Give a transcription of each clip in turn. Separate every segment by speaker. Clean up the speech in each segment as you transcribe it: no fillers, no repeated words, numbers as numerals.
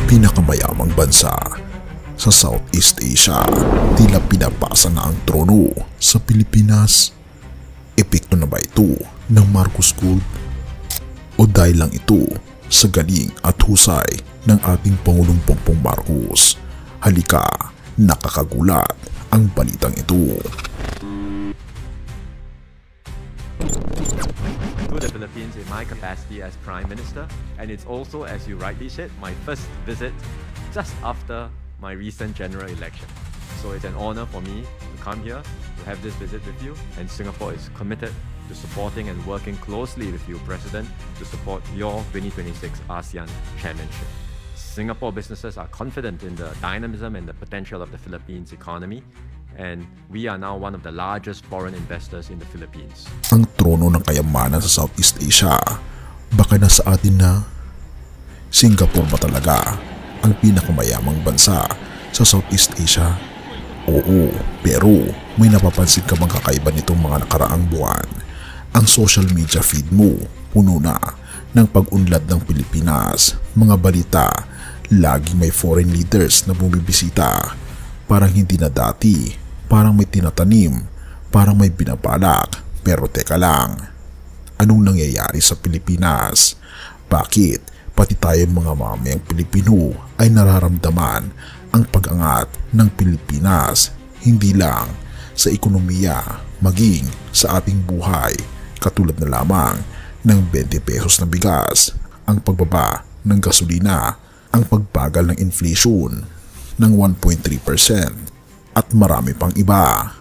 Speaker 1: pinakamayamang bansa sa Southeast Asia, tila pinapasa na ang trono sa Pilipinas. Epekto na ba ito ng Marcos Gold? O dahil lang ito sa galing at husay ng ating Pangulong Bongbong Marcos? Halika, nakakagulat ang balitang ito.
Speaker 2: To the Philippines in my capacity as Prime Minister, and it's also, as you rightly said, my first visit just after my recent general election. So it's an honor for me to come here to have this visit with you, and Singapore is committed to supporting and working closely with you, President, to support your 2026 ASEAN Chairmanship. Singapore businesses are confident in the dynamism and the potential of the Philippines economy, and we are now one of the largest foreign investors in the Philippines.
Speaker 1: Ang trono ng kayamanan sa Southeast Asia, baka nasa atin na? Singapore ba talaga ang pinakamayamang bansa sa Southeast Asia? Oo, pero may napapansin ka bang kakaiba nitong mga nakaraang buwan? Ang social media feed mo puno na ng pag-unlad ng Pilipinas, mga balita, laging may foreign leaders na bumibisita. Parang hindi na dati, parang may tinatanim, parang may binabalak. Pero teka lang, anong nangyayari sa Pilipinas? Bakit pati tayong mga mamayang Pilipino ay nararamdaman ang pag-angat ng Pilipinas, hindi lang sa ekonomiya, maging sa ating buhay, katulad na lamang ng 20 pesos na bigas, ang pagbaba ng gasolina, ang pagbagal ng inflation ng 1.3% at marami pang iba.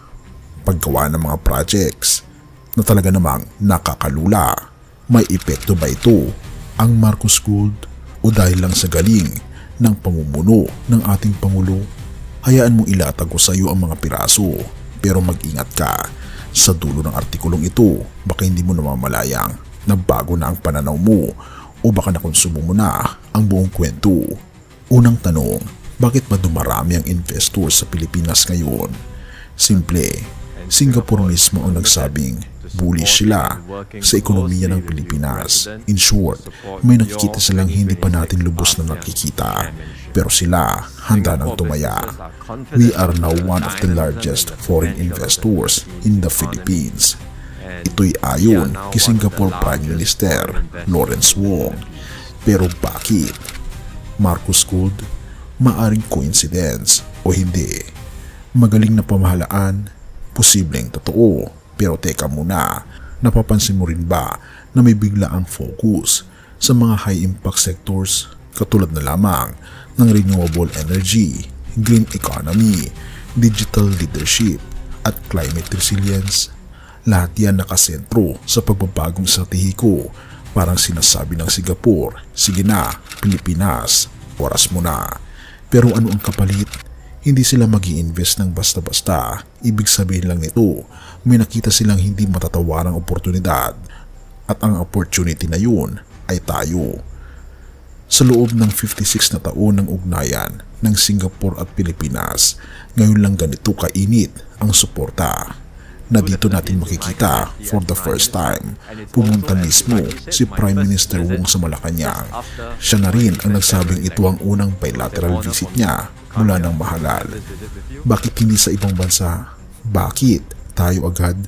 Speaker 1: Paggawa ng mga projects na talaga namang nakakalula. May epekto ba ito ang Marcos Gold o dahil lang sa galing ng pamumuno ng ating Pangulo? Hayaan mo ilatag ko sa iyo ang mga piraso, pero mag-ingat ka. Sa dulo ng artikulong ito, baka hindi mo namamalayang na bago na ang pananaw mo o baka nakonsumo mo na ang buong kwento. Unang tanong, bakit ba dumarami ang investors sa Pilipinas ngayon? Simple, Singapore mismo ang nagsabing bullish sila sa ekonomiya ng Pilipinas. In short, may nakikita silang hindi pa natin lubos na nakikita, pero sila handa nang tumaya. We are now one of the largest foreign investors in the Philippines. Ito'y ayon kay Singapore Prime Minister Lawrence Wong. Pero bakit? Marcos Gold? Maaring coincidence o hindi? Magaling na pamahalaan? Posibleng totoo. Pero teka muna, napapansin mo rin ba na may biglaang focus sa mga high-impact sectors katulad na lamang ng renewable energy, green economy, digital leadership at climate resilience? Lahat yan nakasentro sa pagbabagong stratehiko. Parang sinasabi ng Singapore, sige na, Pilipinas, oras mo na. Pero ano ang kapalit? Hindi sila mag-i-invest ng basta-basta. Ibig sabihin lang nito, may nakita silang hindi matatawarang oportunidad. At ang opportunity na yun ay tayo. Sa loob ng 56 na taon ng ugnayan ng Singapore at Pilipinas, ngayon lang ganito kainit ang suporta. Na dito natin makikita for the first time. Pumunta mismo si Prime Minister Wong sa Malacanang. Siya na rin ang nagsabing ito ang unang bilateral visit niya mula ng mahalal. Bakit hindi sa ibang bansa? Bakit tayo agad?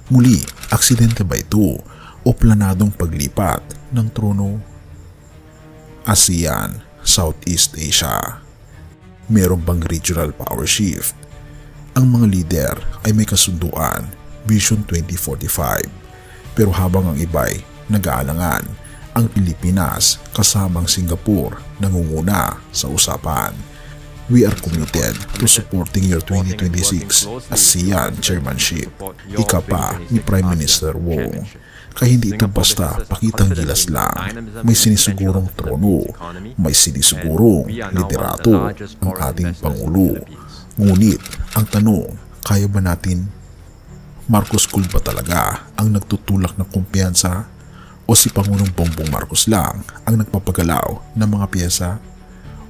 Speaker 1: Muli, aksidente ba ito o planadong paglipat ng trono? ASEAN, Southeast Asia. Meron bang regional power shift? Ang mga leader ay may kasunduan, Vision 2045. Pero habang ang iba'y nag-aalangan, ang Pilipinas kasamang Singapore nangunguna sa usapan. We are committed to supporting your 2026 ASEAN Chairmanship. Ika pa ni Prime Minister Wong. Kaya hindi ito basta pakitang gilas lang. May sinisigurong trono, may sinisigurong liderato ang ating Pangulo. Ngunit, ang tanong, kaya ba natin? Marcos Gold ba talaga ang nagtutulak ng kumpiyansa? O si Pangulong Bongbong Marcos lang ang nagpapagalaw ng mga piyesa?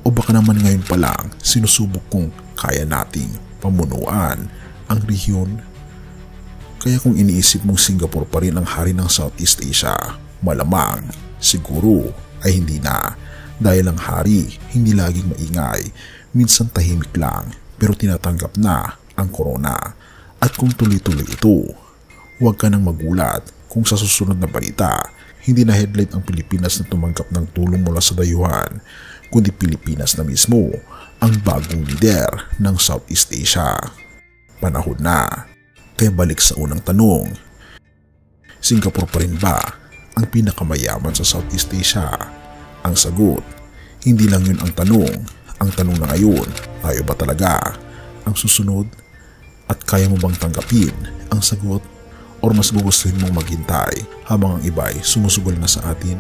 Speaker 1: O baka naman ngayon pa lang sinusubok kung kaya nating pamunuan ang rehiyon? Kaya kung iniisip mong Singapore pa rin ang hari ng Southeast Asia, malamang, siguro ay hindi na. Dahil ang hari hindi laging maingay, minsan tahimik lang pero tinatanggap na ang corona. At kung tuloy-tuloy ito, huwag ka nang magulat kung sa susunod na balita, hindi na headline ang Pilipinas na tumanggap ng tulong mula sa dayuhan, kundi Pilipinas na mismo ang bagong lider ng Southeast Asia. Panahon na. Kaya balik sa unang tanong, Singapore pa rin ba ang pinakamayaman sa Southeast Asia? Ang sagot, hindi lang yun ang tanong. Ang tanong na ngayon, tayo ba talaga ang susunod? At kaya mo bang tanggapin ang sagot? Or mas gugustuhin mong maghintay habang ang iba ay sumusugol na sa atin?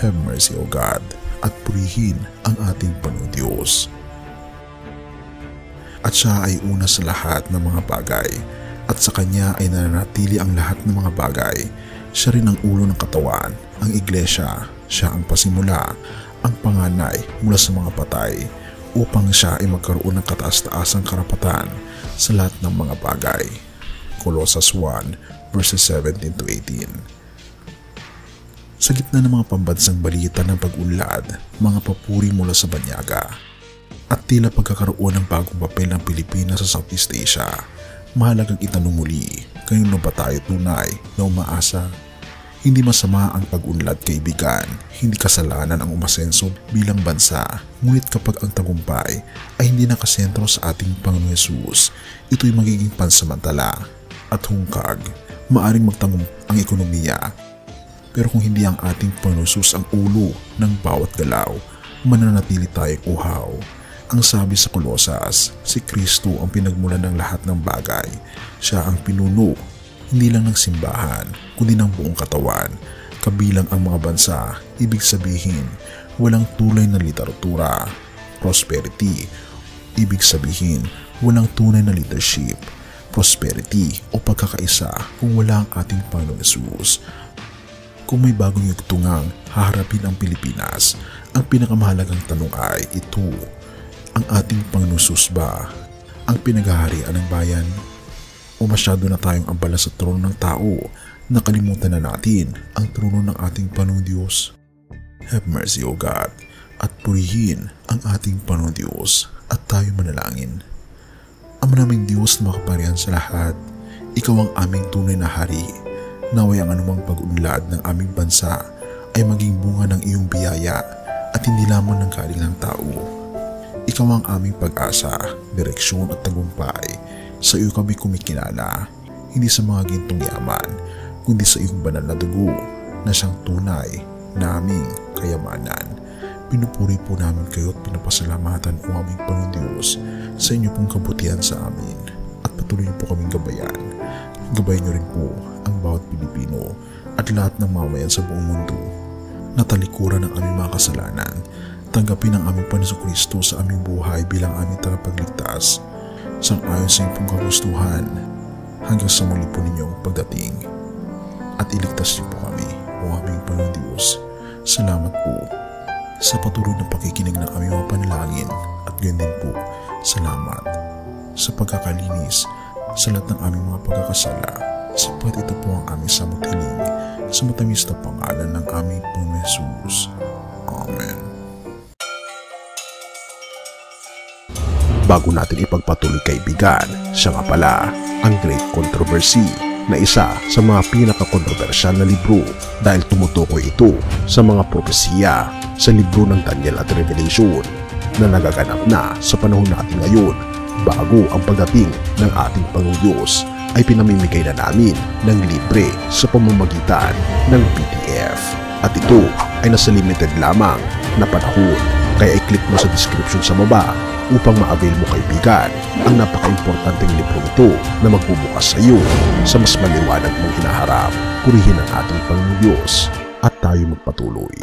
Speaker 1: Have mercy, O God, at purihin ang ating Panginoong Diyos. At siya ay una sa lahat ng mga bagay, at sa Kanya ay nananatili ang lahat ng mga bagay. Siya rin ang ulo ng katawan, ang iglesia. Siya ang pasimula, ang panganay mula sa mga patay, upang siya ay magkaroon ng kataas-taasang karapatan sa lahat ng mga bagay. Colossus 1 verses 17 to 18. Sa gitna ng mga pambansang balita ng pag-unlad, mga papuri mula sa banyaga, at tila pagkakaroon ng bagong papel ng Pilipinas sa Southeast Asia, mahalagang itanong muli, kanino ba tayo tunay na umaasa? Hindi masama ang pag-unlad, kaibigan, hindi kasalanan ang umasenso bilang bansa, ngunit kapag ang tagumpay ay hindi nakasentro sa ating Panginoong Hesus, ito'y magiging pansamantala at hungkag. Maaring magtangom ang ekonomiya, pero kung hindi ang ating Panginoong Hesus ang ulo ng bawat galaw, mananatili tayong uhaw. Ang sabi sa Colossus, si Kristo ang pinagmulan ng lahat ng bagay. Siya ang pinuno, hindi lang ng simbahan, kundi ng buong katawan, kabilang ang mga bansa. Ibig sabihin, walang tulay na literatura, prosperity. Ibig sabihin, walang tunay na leadership, prosperity o pagkakaisa kung wala ang ating Panginoong Hesus. Kung may bagong yugtungang haharapin ang Pilipinas, ang pinakamahalagang tanong ay ito: ang ating Panginoong Hesus ba ang pinaghaharian ng bayan? O masyado na tayong abala sa trono ng tao, nakalimutan na natin ang trono ng ating Panginoong Diyos? Have mercy, O God, at purihin ang ating Panginoong Diyos, at tayo manalangin. Ama naming Diyos na makapangyarihan sa lahat, Ikaw ang aming tunay na hari. Naway ang anumang pag-unlad ng aming bansa ay maging bunga ng iyong biyaya at hindi lamang ng galing ng tao. Ikaw ang aming pag-asa, direksyon at tagumpay. Sa iyo kami kumikilala, hindi sa mga gintong yaman, kundi sa iyong banal na dugo na siyang tunay na aming kayamanan. Pinupuri po namin kayo at pinapasalamatan o aming Panginoong Diyos sa inyo pong kabutihan sa amin, at patuloy niyo po kaming gabayan. Gabayan niyo rin po ang bawat Pilipino at lahat ng mamayan sa buong mundo na talikuran ng aming mga kasalanan. Tanggapin ang aming Panginoong Kristo sa aming buhay bilang aming tagapagligtas, sang-ayon sa iyong kagustuhan, hanggang sa muli po ninyong pagdating. At iligtas niyo po kami, o aming Panginoong Diyos. Salamat po sa patuloy na pakikinig ng aming mga panalangin, at gayon din po salamat sa pagkakalinis sa lahat ng aming mga pagkakasala, sapagkat ito po ang aming samot hiling sa matamis na pangalan ng aming Panginoong Hesus. Amen. Bago natin ipagpatuloy, kaibigan, siya nga pala ang Great Controversy, na isa sa mga pinaka-kontrobersyal na libro dahil tumutukoy ito sa mga propesiya sa libro ng Daniel at Revelation na nagaganap na sa panahon natin ngayon. Bago ang pagdating ng ating Panginoong Diyos ay pinamimigay na namin ng libre sa pamamagitan ng PDF, at ito ay nasa limited lamang na panahon. Kaya i-click mo sa description sa baba upang ma-avail mo, kaibigan, ang napaka-importanteng libro ito na magbubukas sa iyo sa mas maliwanag mong hinaharap. Purihin ang ating Panginoong Diyos at tayo magpatuloy.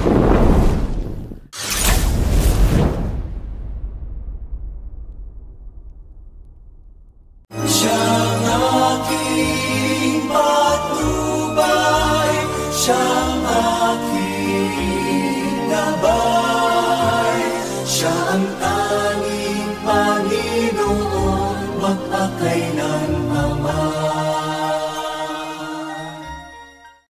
Speaker 3: Siyang aking patnubay, siyang aking gabay, siya ang